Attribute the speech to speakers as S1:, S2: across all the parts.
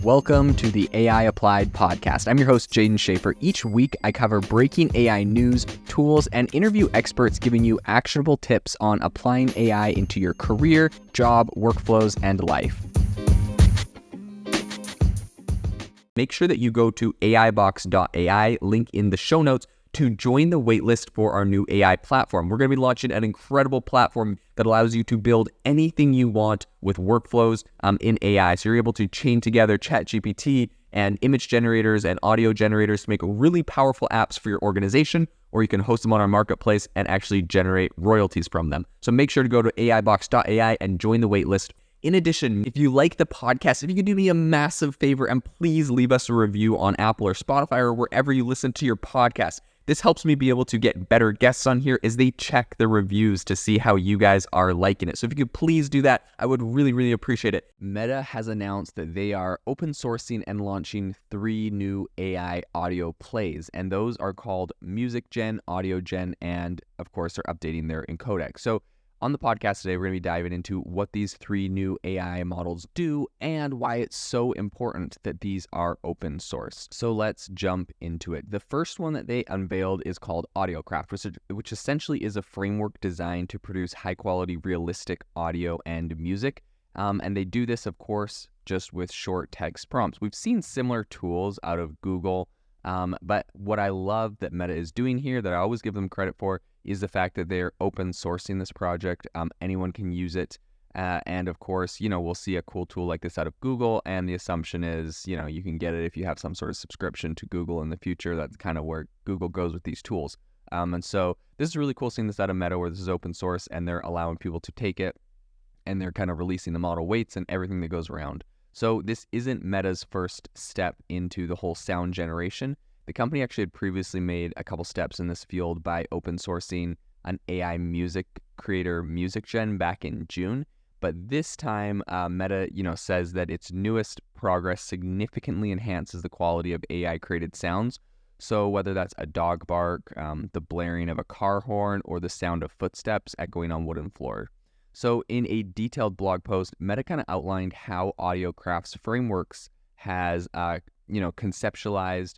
S1: Welcome to the AI Applied podcast. I'm your host, Jaden Schaefer. Each week, I cover breaking AI news, tools, and interview experts giving you actionable tips on applying AI into your career, job, workflows, and life. Make sure that you go to aibox.ai, link in the show notes, to join the waitlist for our new AI platform. We're going to be launching an incredible platform that allows you to build anything you want with workflows in AI. So you're able to chain together ChatGPT and image generators and audio generators to make really powerful apps for your organization, or you can host them on our marketplace and actually generate royalties from them. So make sure to go to aibox.ai and join the waitlist. In addition, if you like the podcast, if you could do me a massive favor and please leave us a review on Apple or Spotify or wherever you listen to your podcast. This helps me be able to get better guests on here as they check the reviews to see how you guys are liking it. So if you could please do that, I would really appreciate it. Meta has announced that they are open sourcing and launching 3 new AI audio plays, and those are called MusicGen, AudioGen, and of course they're updating their encodec. So on the podcast today, we're going to be diving into what these 3 new AI models do and why it's so important that these are open source. So let's jump into it. The first one that they unveiled is called AudioCraft, which essentially is a framework designed to produce high quality, realistic audio and music. And they do this, of course, just with short text prompts. We've seen similar tools out of Google, but what I love that Meta is doing here, that I always give them credit for, is the fact that they're open sourcing this project. Anyone can use it. And of course, we'll see a cool tool like this out of Google. And the assumption is, you can get it if you have some sort of subscription to Google in the future. That's kind of where Google goes with these tools. And so this is really cool seeing this out of Meta, where this is open source and they're allowing people to take it and they're kind of releasing the model weights and everything that goes around. So this isn't Meta's first step into the whole sound generation. The company actually had previously made a couple steps in this field by open sourcing an AI music creator, MusicGen, back in June. But this time, Meta, says that its newest progress significantly enhances the quality of AI-created sounds. So whether that's a dog bark, the blaring of a car horn, or the sound of footsteps echoing on wooden floor. So in a detailed blog post, Meta kind of outlined how AudioCraft's frameworks has, conceptualized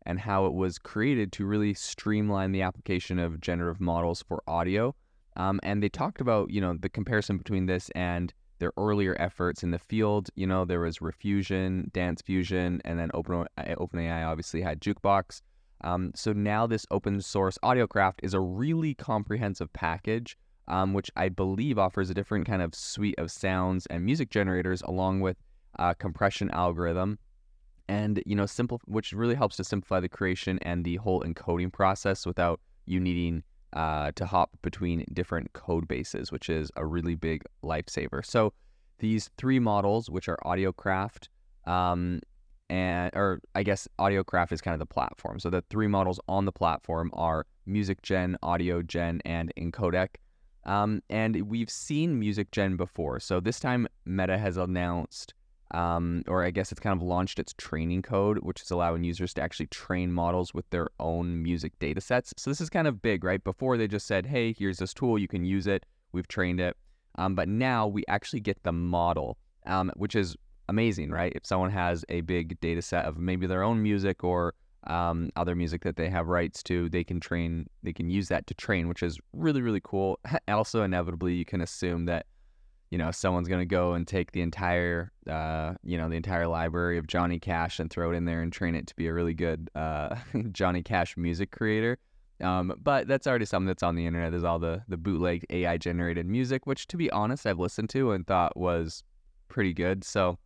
S1: and how it was created to really streamline the application of generative models for audio. And they talked about, the comparison between this and their earlier efforts in the field. There was Refusion, Dance Fusion, and then OpenAI obviously had Jukebox. So now this open source AudioCraft is a really comprehensive package, which I believe offers a different kind of suite of sounds and music generators along with a compression algorithm. And, which really helps to simplify the creation and the whole encoding process without you needing to hop between different code bases, which is a really big lifesaver. So these 3 models, which are AudioCraft, or I guess AudioCraft is kind of the platform. So the 3 models on the platform are MusicGen, AudioGen, and encodec. And we've seen MusicGen before. So this time Meta has announced, or I guess it's kind of launched its training code, which is allowing users to actually train models with their own music data sets. So this is kind of big, right? Before they just said, hey, here's this tool, you can use it, we've trained it. But now we actually get the model, which is amazing, right? If someone has a big data set of maybe their own music or other music that they have rights to, they can use that to train, which is really cool. Also, inevitably, you can assume that someone's going to go and take the entire library of Johnny Cash and throw it in there and train it to be a really good Johnny Cash music creator. But that's already something that's on the internet. There's all the bootlegged AI generated music, which, to be honest, I've listened to and thought was pretty good. So,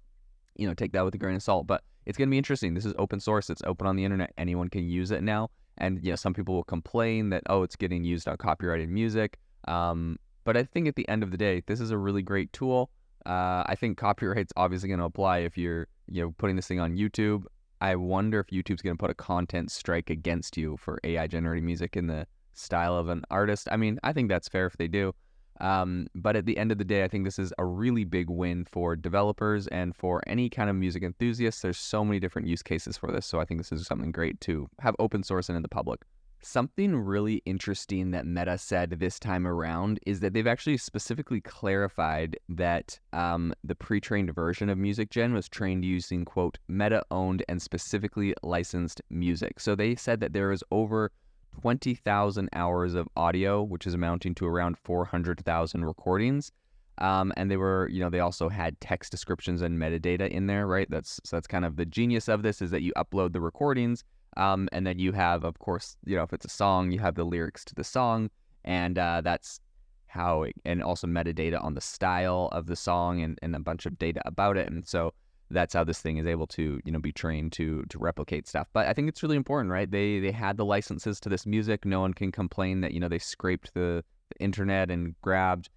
S1: take that with a grain of salt. But it's going to be interesting. This is open source. It's open on the internet. Anyone can use it now. And, some people will complain that, it's getting used on copyrighted music. But I think at the end of the day, this is a really great tool. I think copyright's obviously going to apply if you're, putting this thing on YouTube. I wonder if YouTube's going to put a content strike against you for AI generating music in the style of an artist. I mean, I think that's fair if they do. But at the end of the day, I think this is a really big win for developers and for any kind of music enthusiasts. There's so many different use cases for this. So I think this is something great to have open source and in the public. Something really interesting that Meta said this time around is that they've actually specifically clarified that the pre-trained version of MusicGen was trained using, quote, Meta-owned and specifically licensed music. So they said that there is over 20,000 hours of audio, which is amounting to around 400,000 recordings. And they were, they also had text descriptions and metadata in there, right? So that's kind of the genius of this, is that you upload the recordings. And then you have, of course, if it's a song, you have the lyrics to the song, and that's how and also metadata on the style of the song and a bunch of data about it. And so that's how this thing is able to, be trained to replicate stuff. But I think it's really important, right? They had the licenses to this music. No one can complain that, they scraped the internet and grabbed,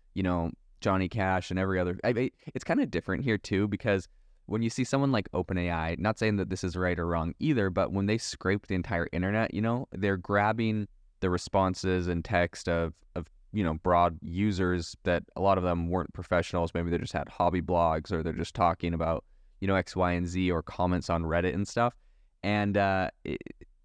S1: Johnny Cash and every other. It's kind of different here too, because when you see someone like OpenAI, not saying that this is right or wrong either, but when they scrape the entire internet, they're grabbing the responses and text of broad users that a lot of them weren't professionals. Maybe they just had hobby blogs, or they're just talking about, X, Y, and Z, or comments on Reddit and stuff. And I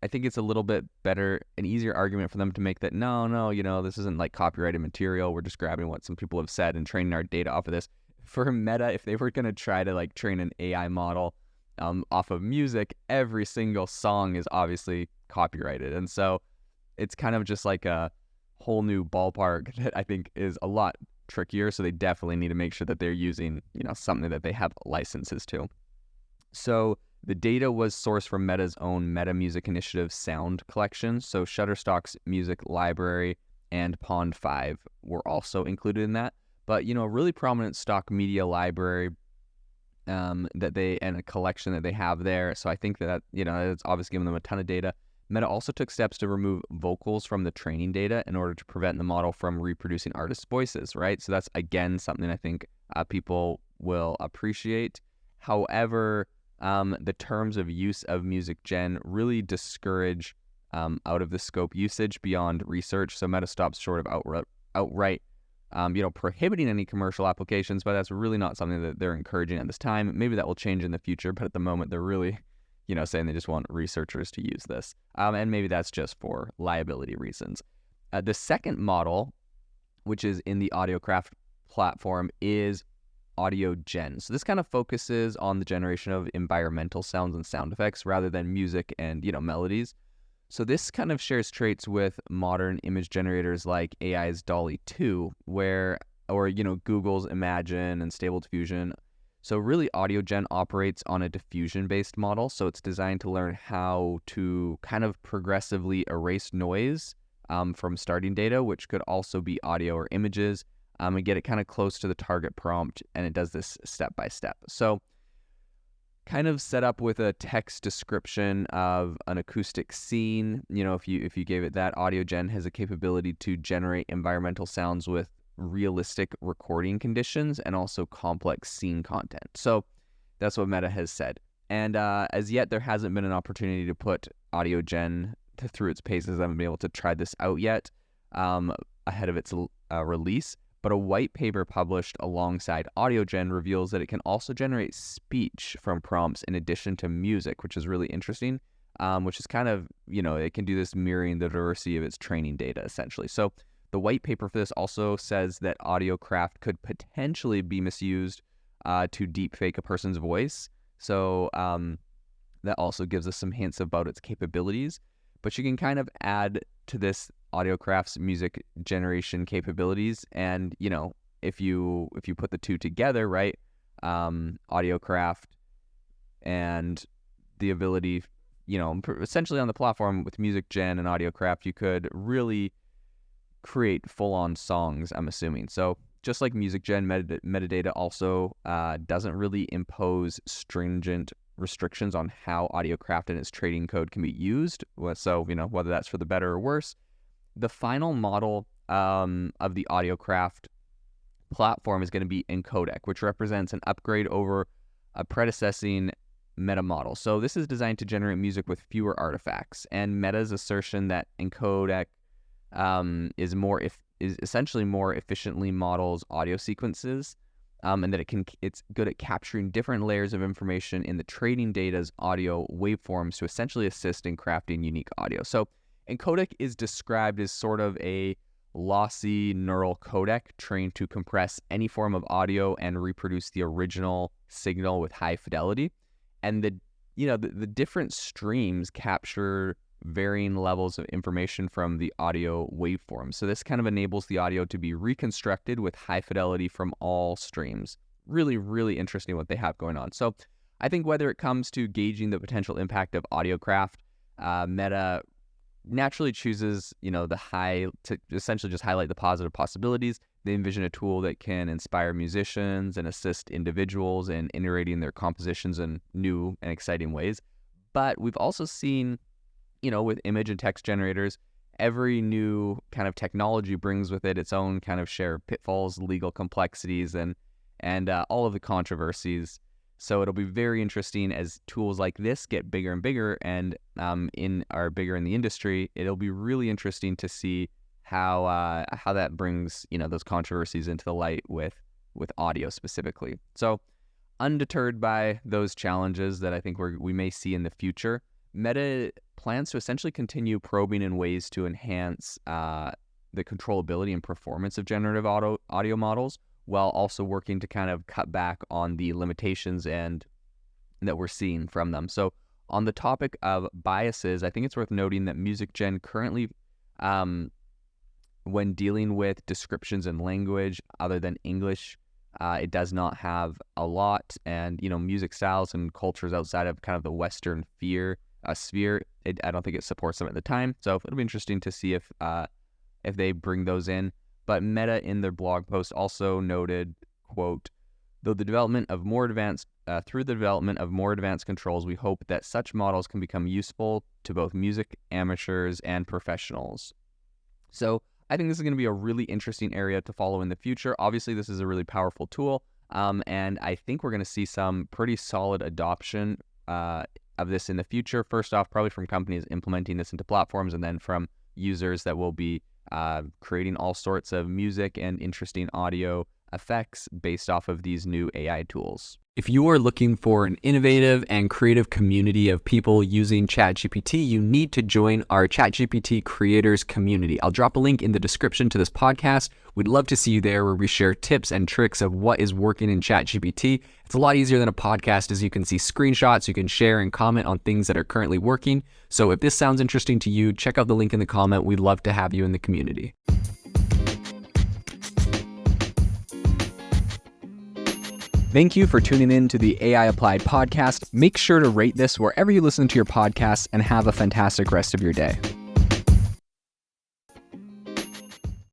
S1: think it's a little bit better, an easier argument for them to make that, no, this isn't like copyrighted material. We're just grabbing what some people have said and training our data off of this. For Meta, if they were going to try to train an AI model off of music, every single song is obviously copyrighted. And so it's kind of just like a whole new ballpark that I think is a lot trickier. So they definitely need to make sure that they're using, something that they have licenses to. So the data was sourced from Meta's own Meta Music Initiative sound collection. So Shutterstock's music library and Pond 5 were also included in that. But, a really prominent stock media library and a collection that they have there. So I think that, it's obviously giving them a ton of data. Meta also took steps to remove vocals from the training data in order to prevent the model from reproducing artists' voices, right? So that's, again, something I think people will appreciate. However, the terms of use of MusicGen really discourage out of the scope usage beyond research. So Meta stops short of outright prohibiting any commercial applications, but that's really not something that they're encouraging at this time. Maybe that will change in the future, but at the moment they're really, saying they just want researchers to use this. And maybe that's just for liability reasons. The second model, which is in the AudioCraft platform, is AudioGen. So this kind of focuses on the generation of environmental sounds and sound effects rather than music and, melodies. So this kind of shares traits with modern image generators like AI's DALL-E 2, or Google's Imagine and Stable Diffusion. So really, AudioGen operates on a diffusion-based model. So it's designed to learn how to kind of progressively erase noise from starting data, which could also be audio or images, and get it kind of close to the target prompt. And it does this step by step. So kind of set up with a text description of an acoustic scene. If you gave it that, AudioGen has a capability to generate environmental sounds with realistic recording conditions and also complex scene content. So that's what Meta has said. And as yet, there hasn't been an opportunity to put AudioGen through its paces. I haven't been able to try this out yet ahead of its release. But a white paper published alongside AudioGen reveals that it can also generate speech from prompts in addition to music, which is really interesting, which is kind of, it can do this mirroring the diversity of its training data, essentially. So the white paper for this also says that AudioCraft could potentially be misused to deepfake a person's voice. So that also gives us some hints about its capabilities. But you can kind of add to this AudioCraft's music generation capabilities, and if you put the two together, right, AudioCraft and the ability, essentially on the platform with MusicGen and AudioCraft, you could really create full-on songs, I'm assuming. So just like MusicGen, metadata also doesn't really impose stringent restrictions on how AudioCraft and its trading code can be used. So, whether that's for the better or worse. The final model of the AudioCraft platform is going to be EnCodec, which represents an upgrade over a predecessing Meta model. So this is designed to generate music with fewer artifacts. And Meta's assertion that EnCodec is essentially more efficiently models audio sequences, and that it's good at capturing different layers of information in the trading data's audio waveforms to essentially assist in crafting unique audio. So EnCodec is described as sort of a lossy neural codec trained to compress any form of audio and reproduce the original signal with high fidelity. And the different streams capture varying levels of information from the audio waveform. So this kind of enables the audio to be reconstructed with high fidelity from all streams. Really, really interesting what they have going on. So I think whether it comes to gauging the potential impact of audiocraft, Meta naturally chooses, the high to essentially just highlight the positive possibilities. They envision a tool that can inspire musicians and assist individuals in iterating their compositions in new and exciting ways. But we've also seen, with image and text generators, every new kind of technology brings with it its own kind of share of pitfalls, legal complexities, and all of the controversies. So it'll be very interesting as tools like this get bigger and bigger and are bigger in the industry. It'll be really interesting to see how that brings those controversies into the light with audio specifically. So undeterred by those challenges that I think we may see in the future, Meta plans to essentially continue probing in ways to enhance the controllability and performance of generative audio models, while also working to kind of cut back on the limitations and that we're seeing from them. So on the topic of biases, I think it's worth noting that MusicGen currently, when dealing with descriptions in language other than English, it does not have a lot. And, music styles and cultures outside of kind of the Western sphere, I don't think it supports them at the time. So it'll be interesting to see if they bring those in. But Meta in their blog post also noted, quote, through the development of more advanced controls, we hope that such models can become useful to both music amateurs and professionals. So I think this is going to be a really interesting area to follow in the future. Obviously, this is a really powerful tool, and I think we're going to see some pretty solid adoption of this in the future. First off, probably from companies implementing this into platforms, and then from users that will be creating all sorts of music and interesting audio effects based off of these new AI tools. If you are looking for an innovative and creative community of people using ChatGPT, you need to join our ChatGPT creators community. I'll drop a link in the description to this podcast. We'd love to see you there, where we share tips and tricks of what is working in ChatGPT. It's a lot easier than a podcast, as you can see screenshots, you can share and comment on things that are currently working. So if this sounds interesting to you, check out the link in the comment. We'd love to have you in the community. Thank you for tuning in to the AI Applied podcast. Make sure to rate this wherever you listen to your podcasts, and have a fantastic rest of your day.